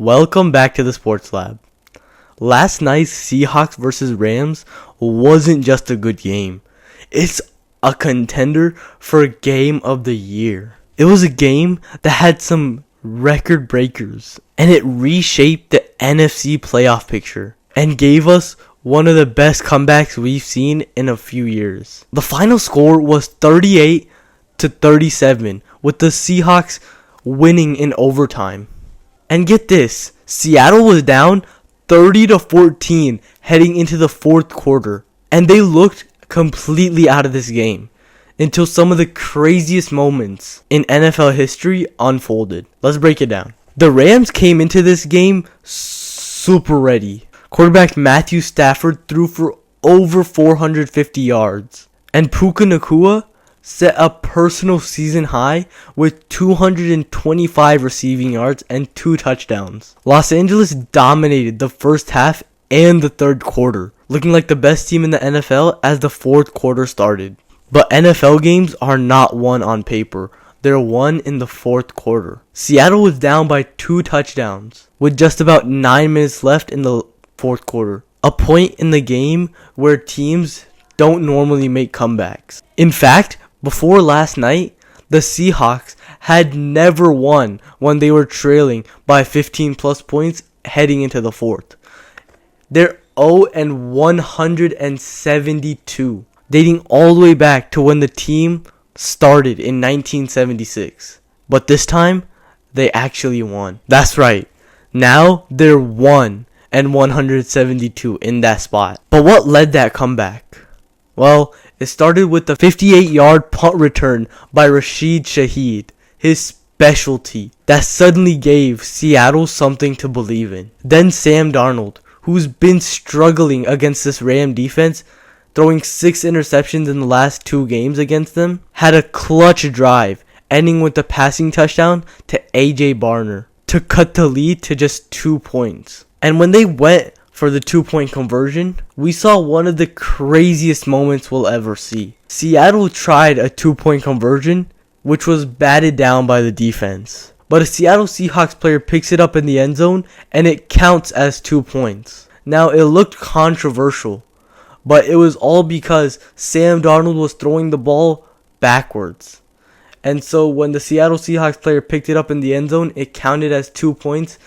Welcome back to the Sports Lab. Last night's Seahawks versus Rams wasn't just a good game. It's a contender for Game of the Year. It was a game that had some record breakers, and it reshaped the NFC playoff picture and gave us one of the best comebacks we've seen in a few years. The final score was 38-37, with the Seahawks winning in overtime. And get this, Seattle was down 30-14 heading into the fourth quarter, and they looked completely out of this game until some of the craziest moments in NFL history unfolded. Let's break it down. The Rams came into this game super ready. Quarterback Stafford threw for over 450 yards, and Puka Nacua set a personal season high with 225 receiving yards and 2 touchdowns. Los Angeles dominated the first half and the third quarter, looking like the best team in the NFL as the fourth quarter started. But NFL games are not won on paper. They're won in the fourth quarter. Seattle was down by 2 touchdowns with just about 9 minutes left in the fourth quarter, a point in the game where teams don't normally make comebacks. In fact, before last night, the Seahawks had never won when they were trailing by 15 plus points heading into the fourth. They're 0-172, dating all the way back to when the team started in 1976. But this time, they actually won. That's right. Now they're 1-172 in that spot. But what led that comeback? Well, it started with the 58-yard punt return by Rashid Shaheed, his specialty, that suddenly gave Seattle something to believe in. Then Sam Darnold, who's been struggling against this Ram defense, throwing 6 interceptions in the last 2 games against them, had a clutch drive, ending with a passing touchdown to A.J. Barner to cut the lead to just 2 points. And when they went for the 2-point conversion, we saw one of the craziest moments we'll ever see. Seattle tried a 2-point conversion, which was batted down by the defense. But a Seattle Seahawks player picks it up in the end zone, and it counts as 2 points. Now, it looked controversial, but it was all because Sam Darnold was throwing the ball backwards. And so when the Seattle Seahawks player picked it up in the end zone, it counted as 2 points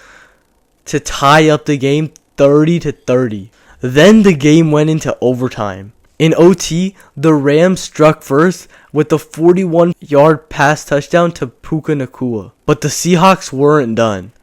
to tie up the game 30-30. Then the game went into overtime. In OT, the Rams struck first with a 41-yard pass touchdown to Puka Nacua. But the Seahawks weren't done.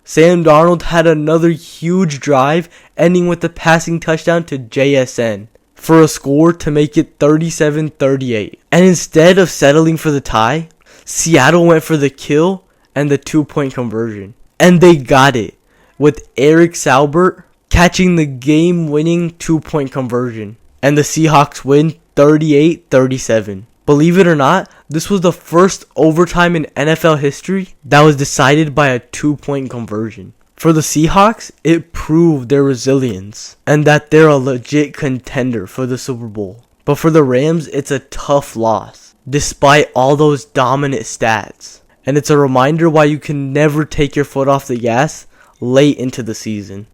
Sam Darnold had another huge drive, ending with a passing touchdown to JSN for a score to make it 37-38. And instead of settling for the tie, Seattle went for the kill and the 2-point conversion. And they got it, with Eric Saubert catching the game-winning 2-point conversion. And the Seahawks win 38-37. Believe it or not, this was the first overtime in NFL history that was decided by a 2-point conversion. For the Seahawks, it proved their resilience and that they're a legit contender for the Super Bowl. But for the Rams, it's a tough loss, despite all those dominant stats. And it's a reminder why you can never take your foot off the gas late into the season.